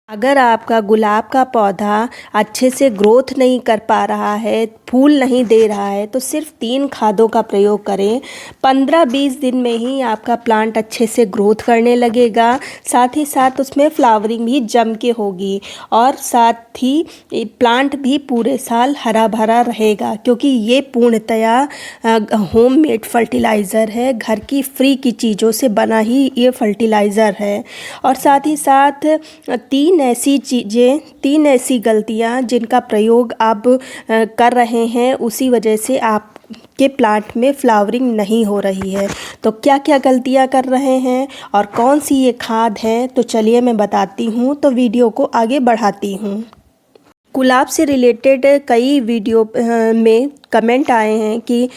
अगर आपका गुलाब का पौधा अच्छे से ग्रोथ नहीं कर पा रहा है, फूल नहीं दे रहा है, तो सिर्फ 3 खादों का प्रयोग करें। 15-20 दिन में ही आपका प्लांट अच्छे से ग्रोथ करने लगेगा। साथ ही साथ उसमें फ्लावरिंग भी जम के होगी और साथ ही प्लांट भी पूरे साल हरा भरा रहेगा, क्योंकि ये पूर्णतया होममेड फर्टिलाइज़र है। घर की फ्री की चीज़ों से बना ही ये फर्टिलाइज़र है। और साथ ही साथ 3 ऐसी गलतियाँ जिनका प्रयोग आप कर रहे हैं, उसी वजह से आपके प्लांट में फ्लावरिंग नहीं हो रही है। तो क्या क्या गलतियाँ कर रहे हैं और कौन सी ये खाद है, तो चलिए मैं बताती हूँ। तो वीडियो को आगे बढ़ाती हूँ। गुलाब से रिलेटेड कई वीडियो में कमेंट आए हैं कि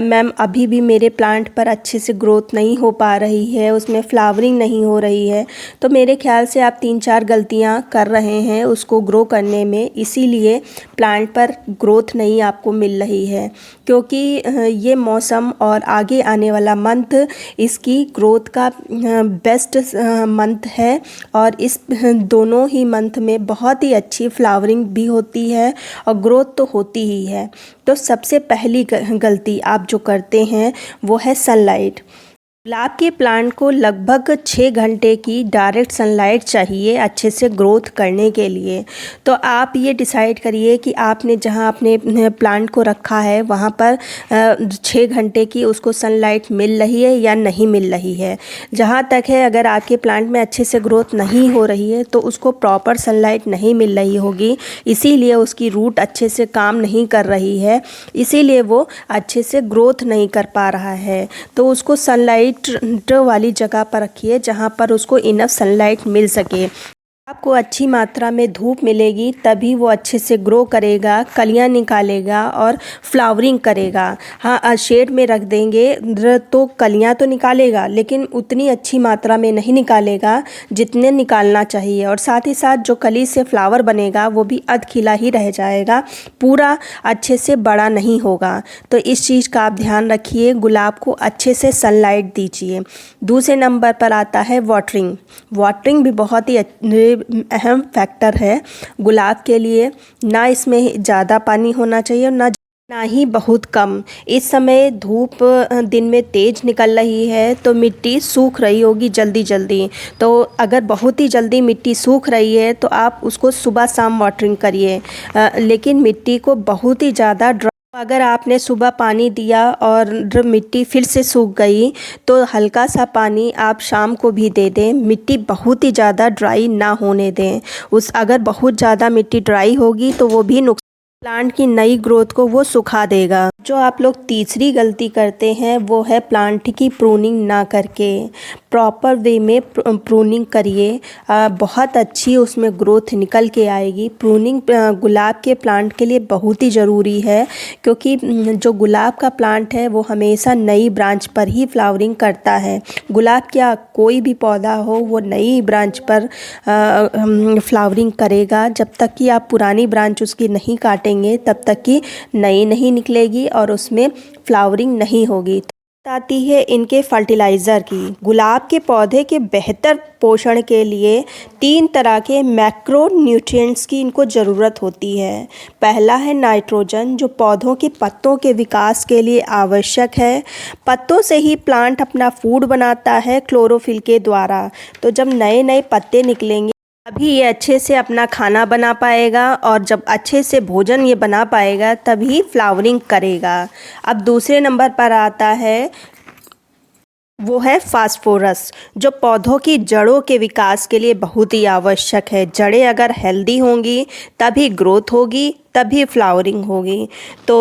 मैम अभी भी मेरे प्लांट पर अच्छे से ग्रोथ नहीं हो पा रही है, उसमें फ्लावरिंग नहीं हो रही है। तो मेरे ख्याल से आप 3-4 गलतियां कर रहे हैं उसको ग्रो करने में, इसीलिए प्लांट पर ग्रोथ नहीं आपको मिल रही है। क्योंकि ये मौसम और आगे आने वाला मंथ इसकी ग्रोथ का बेस्ट मंथ है और इस दोनों ही मंथ में बहुत ही अच्छी फ्लावरिंग भी होती है और ग्रोथ तो होती ही है। तो सबसे पहली गलती आप जो करते हैं वो है सनलाइट। गुलाब के प्लांट को लगभग 6 घंटे की डायरेक्ट सनलाइट चाहिए अच्छे से ग्रोथ करने के लिए। तो आप ये डिसाइड करिए कि आपने जहाँ अपने प्लांट को रखा है वहाँ पर 6 घंटे की उसको सनलाइट मिल रही है या नहीं मिल रही है। जहाँ तक है, अगर आपके प्लांट में अच्छे से ग्रोथ नहीं हो रही है तो उसको प्रॉपर सनलाइट नहीं मिल रही होगी, इसीलिए उसकी रूट अच्छे से काम नहीं कर रही है, इसीलिए वो अच्छे से ग्रोथ नहीं कर पा रहा है। तो उसको सनलाइट वाली जगह पर रखिए जहाँ पर उसको इनफ सनलाइट मिल सके। आपको अच्छी मात्रा में धूप मिलेगी तभी वो अच्छे से ग्रो करेगा, कलियां निकालेगा और फ्लावरिंग करेगा। हाँ, शेड में रख देंगे तो कलियां तो निकालेगा, लेकिन उतनी अच्छी मात्रा में नहीं निकालेगा जितने निकालना चाहिए। और साथ ही साथ जो कली से फ्लावर बनेगा वो भी अध खिला ही रह जाएगा, पूरा अच्छे से बड़ा नहीं होगा। तो इस चीज़ का आप ध्यान रखिए, गुलाब को अच्छे से सनलाइट दीजिए। दूसरे नंबर पर आता है वाटरिंग। वाटरिंग भी बहुत ही अहम फैक्टर है गुलाब के लिए। ना इसमें ज़्यादा पानी होना चाहिए और ना ही बहुत कम। इस समय धूप दिन में तेज़ निकल रही है तो मिट्टी सूख रही होगी जल्दी जल्दी। तो अगर बहुत ही जल्दी मिट्टी सूख रही है तो आप उसको सुबह शाम वाटरिंग करिए, लेकिन मिट्टी को बहुत ही ज़्यादा अगर आपने सुबह पानी दिया और मिट्टी फिर से सूख गई तो हल्का सा पानी आप शाम को भी दे दें। मिट्टी बहुत ही ज़्यादा ड्राई ना होने दें। अगर बहुत ज़्यादा मिट्टी ड्राई होगी तो वो भी प्लांट की नई ग्रोथ को वो सुखा देगा। जो आप लोग तीसरी गलती करते हैं वो है प्लांट की प्रूनिंग ना करके। प्रॉपर वे में प्रूनिंग करिए, बहुत अच्छी उसमें ग्रोथ निकल के आएगी। प्रूनिंग गुलाब के प्लांट के लिए बहुत ही ज़रूरी है, क्योंकि जो गुलाब का प्लांट है वो हमेशा नई ब्रांच पर ही फ्लावरिंग करता है। गुलाब क्या, कोई भी पौधा हो वो नई ब्रांच पर फ्लावरिंग करेगा। जब तक कि आप पुरानी ब्रांच उसकी नहीं काटेंगे तब तक कि नई नहीं निकलेगी और उसमें फ्लावरिंग नहीं होगी। आती है इनके फर्टिलाइज़र की। गुलाब के पौधे के बेहतर पोषण के लिए 3 तरह के मैक्रो न्यूट्रिएंट्स की इनको ज़रूरत होती है। पहला है नाइट्रोजन, जो पौधों के पत्तों के विकास के लिए आवश्यक है। पत्तों से ही प्लांट अपना फूड बनाता है क्लोरोफिल के द्वारा। तो जब नए नए पत्ते निकलेंगे अभी ये अच्छे से अपना खाना बना पाएगा, और जब अच्छे से भोजन ये बना पाएगा तभी फ्लावरिंग करेगा। अब दूसरे नंबर पर आता है वो है फास्फोरस, जो पौधों की जड़ों के विकास के लिए बहुत ही आवश्यक है। जड़ें अगर हेल्दी होंगी तभी ग्रोथ होगी, तभी फ्लावरिंग होगी। तो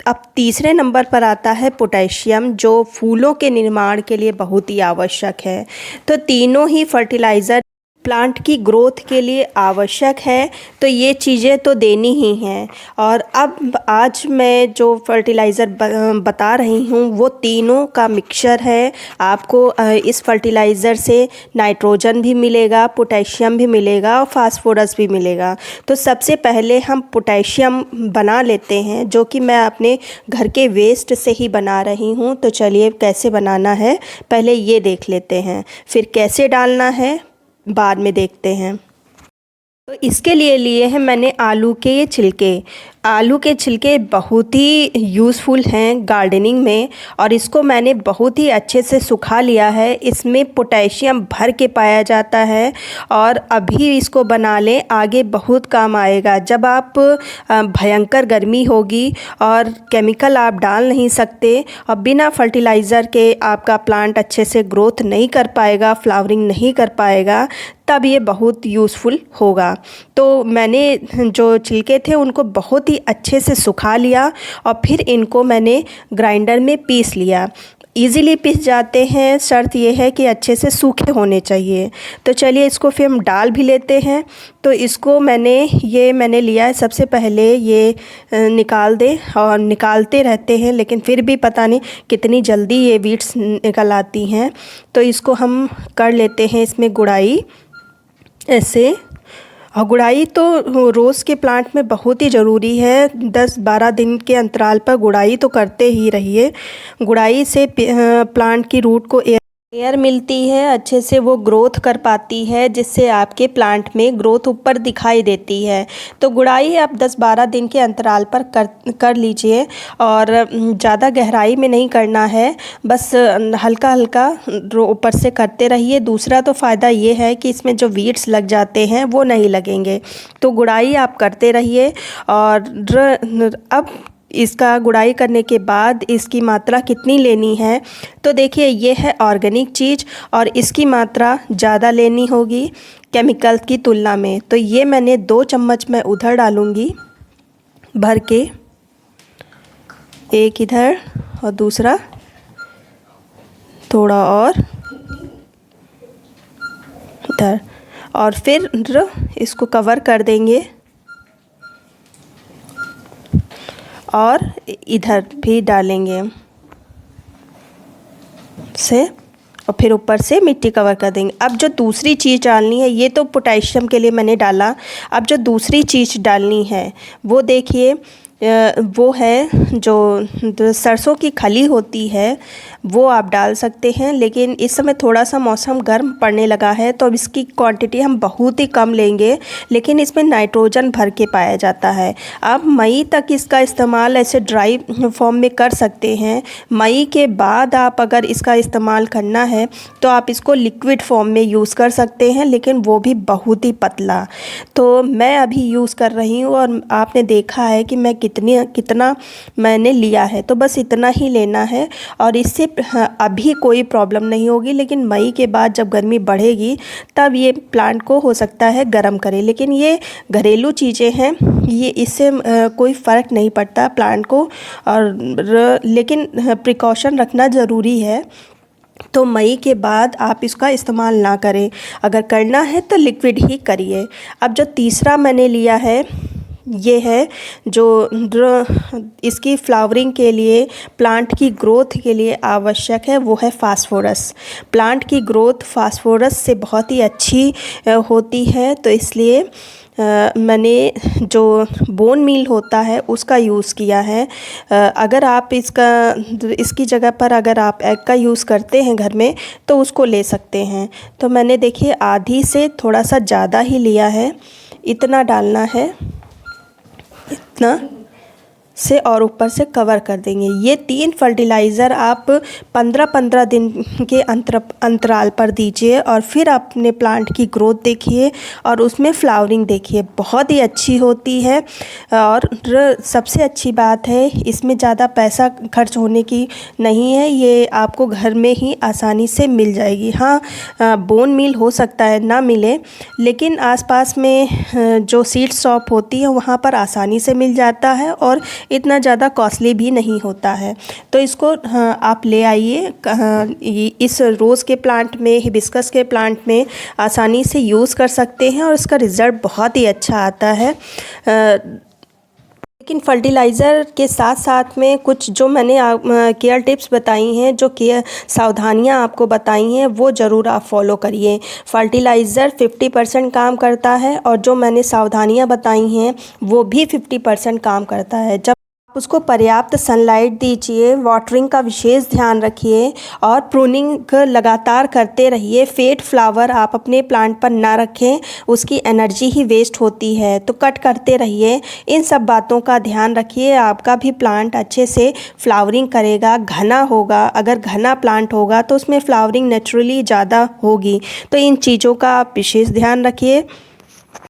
अब तीसरे नंबर पर आता है पोटेशियम, जो फूलों के निर्माण के लिए बहुत ही आवश्यक है। तो तीनों ही फर्टिलाइज़र प्लांट की ग्रोथ के लिए आवश्यक है, तो ये चीज़ें तो देनी ही हैं। और अब आज मैं जो फर्टिलाइज़र बता रही हूँ वो तीनों का मिक्सचर है। आपको इस फर्टिलाइज़र से नाइट्रोजन भी मिलेगा, पोटेशियम भी मिलेगा और फास्फोरस भी मिलेगा। तो सबसे पहले हम पोटेशियम बना लेते हैं, जो कि मैं अपने घर के वेस्ट से ही बना रही हूँ। तो चलिए कैसे बनाना है पहले ये देख लेते हैं, फिर कैसे डालना है बाद में देखते हैं। तो इसके लिए हैं मैंने आलू के छिलके। आलू के छिलके बहुत ही यूज़फुल हैं गार्डनिंग में, और इसको मैंने बहुत ही अच्छे से सुखा लिया है। इसमें पोटेशियम भर के पाया जाता है, और अभी इसको बना लें, आगे बहुत काम आएगा। जब आप भयंकर गर्मी होगी और केमिकल आप डाल नहीं सकते, और बिना फर्टिलाइज़र के आपका प्लांट अच्छे से ग्रोथ नहीं कर पाएगा, फ्लावरिंग नहीं कर पाएगा, तब ये बहुत यूज़फुल होगा। तो मैंने जो छिलके थे उनको बहुत ही अच्छे से सुखा लिया, और फिर इनको मैंने ग्राइंडर में पीस लिया। ईज़िली पिस जाते हैं, शर्त ये है कि अच्छे से सूखे होने चाहिए। तो चलिए इसको फिर हम डाल भी लेते हैं। तो इसको मैंने लिया है। सबसे पहले ये निकाल दें, और निकालते रहते हैं लेकिन फिर भी पता नहीं कितनी जल्दी ये वीड्स निकल आती हैं। तो इसको हम कर लेते हैं इसमें गुड़ाई ऐसे। और गुड़ाई तो रोज़ के प्लांट में बहुत ही ज़रूरी है। 10-12 दिन के अंतराल पर गुड़ाई तो करते ही रहिए। गुड़ाई से प्लांट की रूट को एयर मिलती है, अच्छे से वो ग्रोथ कर पाती है, जिससे आपके प्लांट में ग्रोथ ऊपर दिखाई देती है। तो गुड़ाई आप 10-12 दिन के अंतराल पर कर लीजिए, और ज़्यादा गहराई में नहीं करना है, बस हल्का हल्का ऊपर से करते रहिए। दूसरा तो फ़ायदा ये है कि इसमें जो वीड्स लग जाते हैं वो नहीं लगेंगे। तो गुड़ाई आप करते रहिए। और अब इसका गुड़ाई करने के बाद इसकी मात्रा कितनी लेनी है, तो देखिए ये है ऑर्गेनिक चीज़, और इसकी मात्रा ज़्यादा लेनी होगी केमिकल की तुलना में। तो ये मैंने 2 चम्मच मैं उधर डालूँगी भर के, एक इधर और दूसरा थोड़ा और इधर, और फिर इसको कवर कर देंगे, और इधर भी डालेंगे से, और फिर ऊपर से मिट्टी कवर कर देंगे। अब जो दूसरी चीज़ डालनी है, ये तो पोटेशियम के लिए मैंने डाला। अब जो दूसरी चीज़ डालनी है वो देखिए, वो है जो सरसों की खली होती है, वो आप डाल सकते हैं। लेकिन इस समय थोड़ा सा मौसम गर्म पड़ने लगा है, तो अब इसकी क्वांटिटी हम बहुत ही कम लेंगे, लेकिन इसमें नाइट्रोजन भर के पाया जाता है। आप मई तक इसका इस्तेमाल ऐसे ड्राई फॉर्म में कर सकते हैं। मई के बाद आप अगर इसका इस्तेमाल करना है तो आप इसको लिक्विड फॉर्म में यूज़ कर सकते हैं, लेकिन वो भी बहुत ही पतला। तो मैं अभी यूज़ कर रही हूँ, और आपने देखा है कि मैं कितना मैंने लिया है, तो बस इतना ही लेना है, और इससे अभी कोई प्रॉब्लम नहीं होगी। लेकिन मई के बाद जब गर्मी बढ़ेगी तब ये प्लांट को हो सकता है गर्म करे। लेकिन ये घरेलू चीज़ें हैं, ये इससे कोई फ़र्क नहीं पड़ता प्लांट को, और लेकिन प्रिकॉशन रखना ज़रूरी है। तो मई के बाद आप इसका इस्तेमाल ना करें, अगर करना है तो लिक्विड ही करिए। अब जो तीसरा मैंने लिया है, ये है जो इसकी फ्लावरिंग के लिए, प्लांट की ग्रोथ के लिए आवश्यक है, वो है फास्फोरस। प्लांट की ग्रोथ फास्फोरस से बहुत ही अच्छी होती है। तो इसलिए मैंने जो बोन मील होता है उसका यूज़ किया है। अगर आप इसकी जगह पर अगर आप एग का यूज़ करते हैं घर में, तो उसको ले सकते हैं। तो मैंने देखिए आधी से थोड़ा सा ज़्यादा ही लिया है, इतना डालना है, इतना से, और ऊपर से कवर कर देंगे। ये 3 फर्टिलाइज़र आप 15-15 दिन के अंतराल पर दीजिए, और फिर अपने प्लांट की ग्रोथ देखिए और उसमें फ्लावरिंग देखिए, बहुत ही अच्छी होती है। और सबसे अच्छी बात है, इसमें ज़्यादा पैसा खर्च होने की नहीं है, ये आपको घर में ही आसानी से मिल जाएगी। हाँ, बोन मील हो सकता है ना मिले, लेकिन आसपास में जो सीड शॉप होती है वहाँ पर आसानी से मिल जाता है, और इतना ज़्यादा कॉस्टली भी नहीं होता है। तो इसको आप ले आइए, इस रोज़ के प्लांट में, हिबिस्कस के प्लांट में आसानी से यूज़ कर सकते हैं, और इसका रिज़ल्ट बहुत ही अच्छा आता है। लेकिन फर्टिलाइज़र के साथ साथ में कुछ जो मैंने केयर टिप्स बताई हैं, जो केयर सावधानियां आपको बताई हैं, वो ज़रूर आप फॉलो करिए। फर्टिलाइज़र 50% काम करता है, और जो मैंने सावधानियां बताई हैं वो भी 50% काम करता है। जब उसको पर्याप्त सनलाइट दीजिए, वाटरिंग का विशेष ध्यान रखिए और प्रूनिंग लगातार करते रहिए। फेड फ्लावर आप अपने प्लांट पर ना रखें, उसकी एनर्जी ही वेस्ट होती है, तो कट करते रहिए। इन सब बातों का ध्यान रखिए, आपका भी प्लांट अच्छे से फ्लावरिंग करेगा, घना होगा। अगर घना प्लांट होगा तो उसमें फ्लावरिंग नेचुरली ज़्यादा होगी। तो इन चीज़ों का आप विशेष ध्यान रखिए।